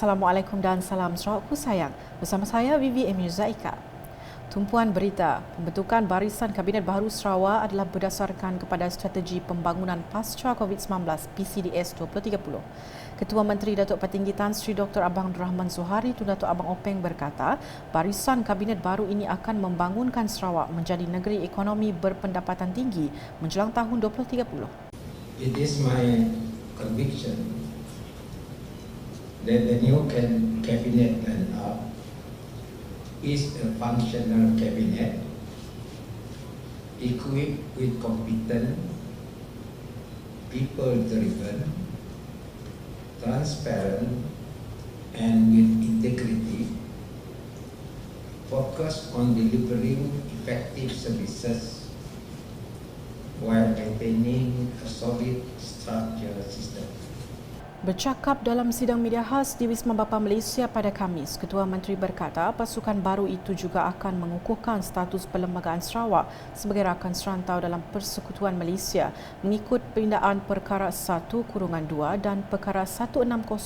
Assalamualaikum dan salam Sarawakku sayang. Bersama saya Vivi Emil Zaika. Tumpuan berita, pembentukan Barisan Kabinet Baharu Sarawak adalah berdasarkan kepada strategi pembangunan pasca COVID-19 PCDS 2030. Ketua Menteri Datuk Petinggi Tan Sri Dr. Abang Rahman Zohari Tun Datuk Abang Openg berkata, Barisan Kabinet Baru ini akan membangunkan Sarawak menjadi negeri ekonomi berpendapatan tinggi menjelang tahun 2030. It is my conviction that the new cabinet lineup is a functional cabinet equipped with competent, people-driven, transparent, and with integrity, focused on delivering effective services while maintaining a solid structural system. Bercakap dalam sidang media khas di Wisma Bapa Malaysia pada Khamis, Ketua Menteri berkata pasukan baru itu juga akan mengukuhkan status Perlembagaan Sarawak sebagai rakan serantau dalam Persekutuan Malaysia mengikut pindaan Perkara 1-2 dan Perkara 160-2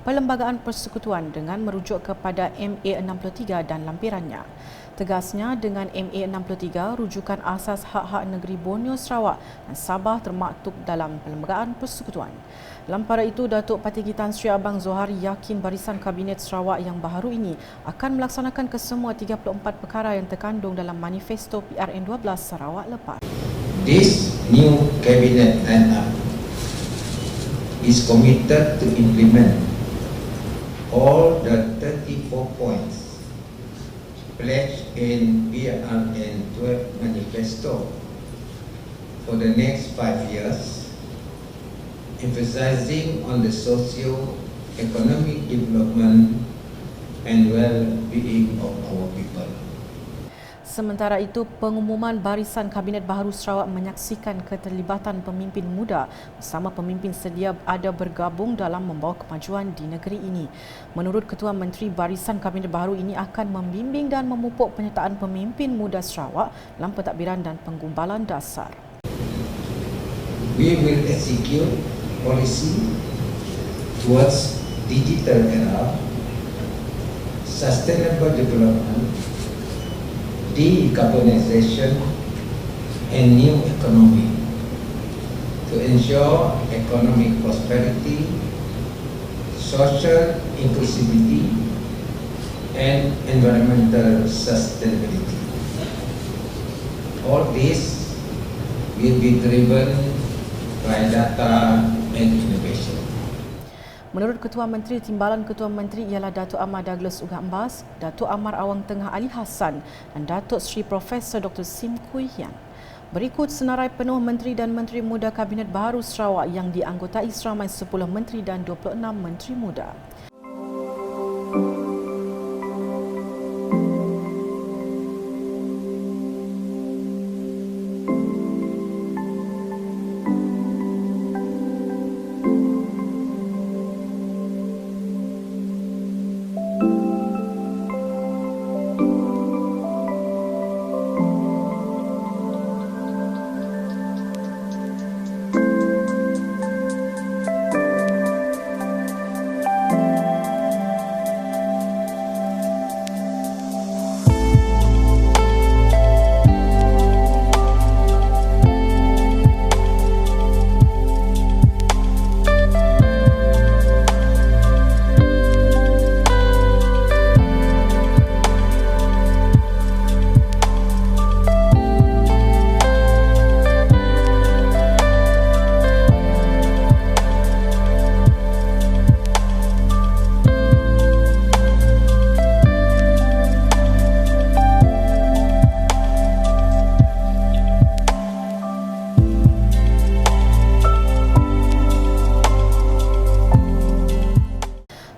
Perlembagaan Persekutuan dengan merujuk kepada MA 63 dan lampirannya. Tegasnya, dengan MA 63, rujukan asas hak-hak negeri Borneo Sarawak dan Sabah termaktub dalam Perlembagaan Persekutuan. Dalam pada itu, Datuk Petinggi Tan Sri Abang Zohari yakin Barisan Kabinet Sarawak yang baharu ini akan melaksanakan kesemua 34 perkara yang terkandung dalam Manifesto PRN12 Sarawak lepas. This new cabinet lineup is committed to implement all the 34 points pledged in PRN12 Manifesto for the next 5 years, emphasizing on the socio-economic development and well-being of our people. Sementara itu, pengumuman Barisan Kabinet Baharu Sarawak menyaksikan keterlibatan pemimpin muda bersama pemimpin sedia ada bergabung dalam membawa kemajuan di negeri ini. Menurut Ketua Menteri, Barisan Kabinet Baharu ini akan membimbing dan memupuk penyertaan pemimpin muda Sarawak dalam pentadbiran dan penggumbalan dasar. We will execute policy towards digital era, sustainable development, decarbonization, and new economy to ensure economic prosperity, social inclusivity, and environmental sustainability. All this will be driven by data and innovation. Menurut Ketua Menteri, timbalan Ketua Menteri ialah Datuk Amar Douglas Ugak Mbas, Datuk Amar Awang Tengah Ali Hassan dan Datuk Seri Profesor Dr. Sim Kui Hian. Berikut senarai penuh Menteri dan Menteri Muda Kabinet Baharu Sarawak yang dianggotai seramai 10 Menteri dan 26 Menteri Muda.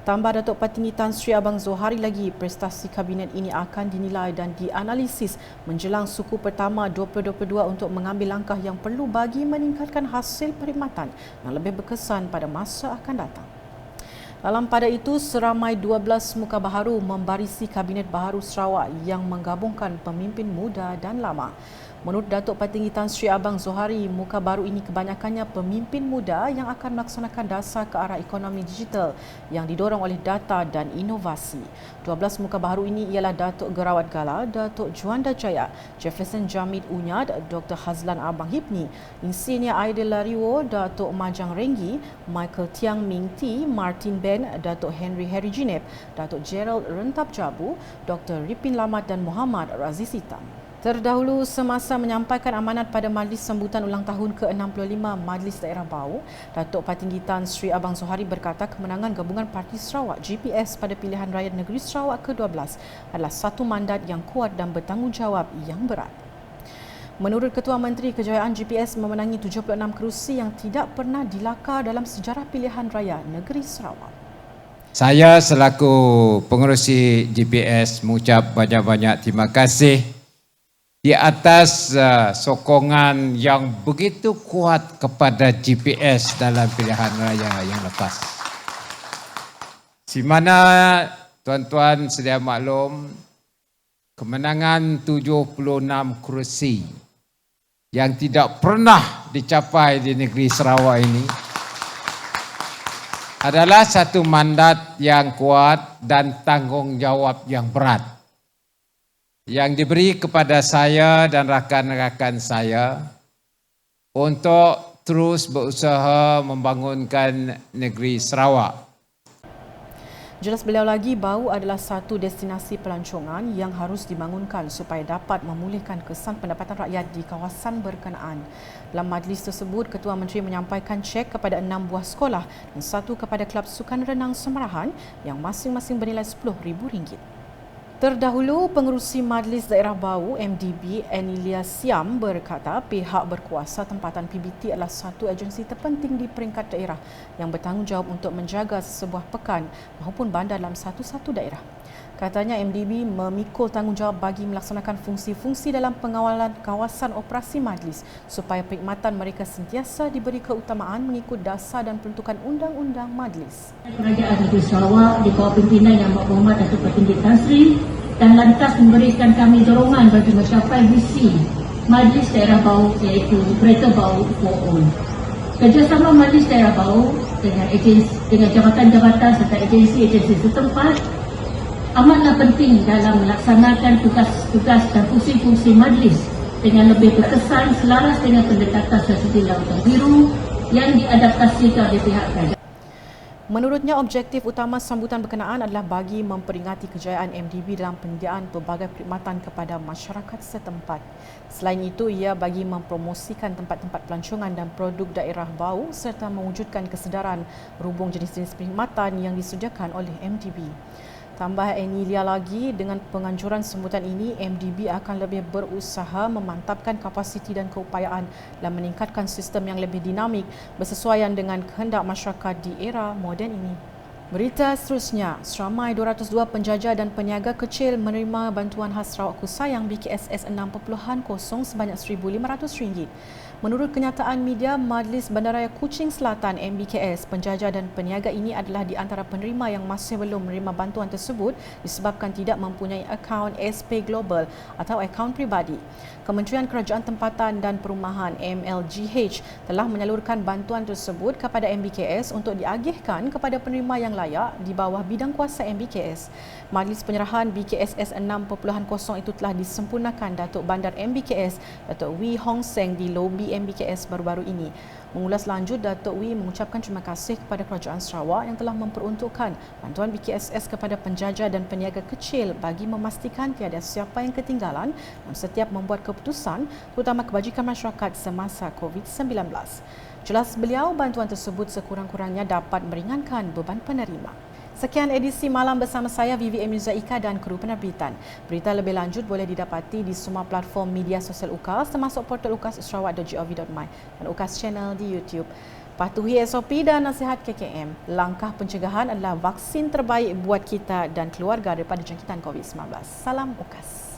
Tambah Datuk Petinggi Tan Sri Abang Zohari lagi, prestasi Kabinet ini akan dinilai dan dianalisis menjelang suku pertama 2022 untuk mengambil langkah yang perlu bagi meningkatkan hasil perkhidmatan yang lebih berkesan pada masa akan datang. Dalam pada itu, seramai 12 muka baharu membarisi Kabinet Baharu Sarawak yang menggabungkan pemimpin muda dan lama. Menurut Datuk Petinggi Tan Sri Abang Zohari, muka baru ini kebanyakannya pemimpin muda yang akan melaksanakan dasar ke arah ekonomi digital yang didorong oleh data dan inovasi. 12 muka baru ini ialah Datuk Gerawat Gala, Datuk Juanda Jaya, Jefferson Jamid Unyad, Dr. Hazlan Abang Hipni, Insinyur Aidil Lariwo, Datuk Majang Renggi, Michael Tiang Ming T, Martin Ben, Datuk Henry Herijinep, Datuk Gerald Rentap Jabu, Dr. Ripin Lamat dan Muhammad Raziz Hitam. Terdahulu, semasa menyampaikan amanat pada Majlis Sambutan Ulang Tahun ke-65 Majlis Daerah Bau, Datuk Petinggi Tan Sri Abang Zohari berkata kemenangan Gabungan Parti Sarawak GPS pada Pilihan Raya Negeri Sarawak ke-12 adalah satu mandat yang kuat dan bertanggungjawab yang berat. Menurut Ketua Menteri, kejayaan GPS memenangi 76 kerusi yang tidak pernah dilakar dalam sejarah Pilihan Raya Negeri Sarawak. Saya selaku pengerusi GPS mengucap banyak-banyak terima kasih di atas sokongan yang begitu kuat kepada GPS dalam pilihan raya yang lepas. Di mana tuan-tuan sedia maklum, kemenangan 76 kerusi yang tidak pernah dicapai di negeri Sarawak ini adalah satu mandat yang kuat dan tanggungjawab yang berat yang diberi kepada saya dan rakan-rakan saya untuk terus berusaha membangunkan negeri Sarawak. Jelas beliau lagi, Bau adalah satu destinasi pelancongan yang harus dibangunkan supaya dapat memulihkan kesan pendapatan rakyat di kawasan berkenaan. Dalam majlis tersebut, Ketua Menteri menyampaikan cek kepada 6 buah sekolah dan 1 kepada Kelab Sukan Renang Semerahan yang masing-masing bernilai RM10,000. Terdahulu, Pengerusi Majlis Daerah Bau MDB Enilia Siam berkata pihak berkuasa tempatan PBT adalah satu agensi terpenting di peringkat daerah yang bertanggungjawab untuk menjaga sesebuah pekan maupun bandar dalam satu-satu daerah. Katanya MDB memikul tanggungjawab bagi melaksanakan fungsi-fungsi dalam pengawalan kawasan operasi majlis supaya perkhidmatan mereka sentiasa diberi keutamaan mengikut dasar dan peruntukan undang-undang majlis. Kerajaan Negeri Sarawak di bawah pimpinan Yang Berhormat Datuk Petinggi Tan Sri dan lantas memberikan kami dorongan bagi mencapai visi Majlis Daerah Bau iaitu Greater Bau for All. Kerjasama Majlis Daerah Bau dengan jabatan-jabatan serta agensi-agensi setempat amatlah penting dalam melaksanakan tugas-tugas dan fungsi-fungsi majlis dengan lebih berkesan selaras dengan pendekatan strategi lautan biru yang diadaptasikan oleh pihak kerajaan. Menurutnya, objektif utama sambutan berkenaan adalah bagi memperingati kejayaan MDB dalam penyediaan pelbagai perkhidmatan kepada masyarakat setempat. Selain itu, ia bagi mempromosikan tempat-tempat pelancongan dan produk daerah Bau serta mewujudkan kesedaran berhubung jenis-jenis perkhidmatan yang disediakan oleh MDB. Tambah Enilia lagi, dengan penganjuran sambutan ini, MDB akan lebih berusaha memantapkan kapasiti dan keupayaan dan meningkatkan sistem yang lebih dinamik bersesuaian dengan kehendak masyarakat di era moden ini. Berita seterusnya, seramai 202 penjajah dan peniaga kecil menerima bantuan khas Sarawak Kusayang BKSS 6.0 sebanyak RM1,500. Menurut kenyataan media Majlis Bandaraya Kuching Selatan MBKS, penjajah dan peniaga ini adalah di antara penerima yang masih belum menerima bantuan tersebut disebabkan tidak mempunyai akaun SP Global atau akaun pribadi. Kementerian Kerajaan Tempatan dan Perumahan MLGH telah menyalurkan bantuan tersebut kepada MBKS untuk diagihkan kepada penerima yang layak di bawah bidang kuasa MBKS. Majlis penyerahan BKSS 6.0 itu telah disempurnakan Datuk Bandar MBKS Datuk Wee Hong Seng di lobi MBKS baru-baru ini. Mengulas lanjut, Datuk Wee mengucapkan terima kasih kepada Kerajaan Sarawak yang telah memperuntukkan bantuan BKSS kepada penjajah dan peniaga kecil bagi memastikan tiada siapa yang ketinggalan dalam setiap membuat keputusan terutama kebajikan masyarakat semasa COVID-19. Jelas beliau, bantuan tersebut sekurang-kurangnya dapat meringankan beban penerima. Sekian edisi malam bersama saya Vivi Emizaika dan kru penerbitan. Berita lebih lanjut boleh didapati di semua platform media sosial UKAS termasuk portal ukassarawak.gov.my dan UKAS Channel di YouTube. Patuhi SOP dan nasihat KKM. Langkah pencegahan adalah vaksin terbaik buat kita dan keluarga daripada jangkitan COVID-19. Salam UKAS.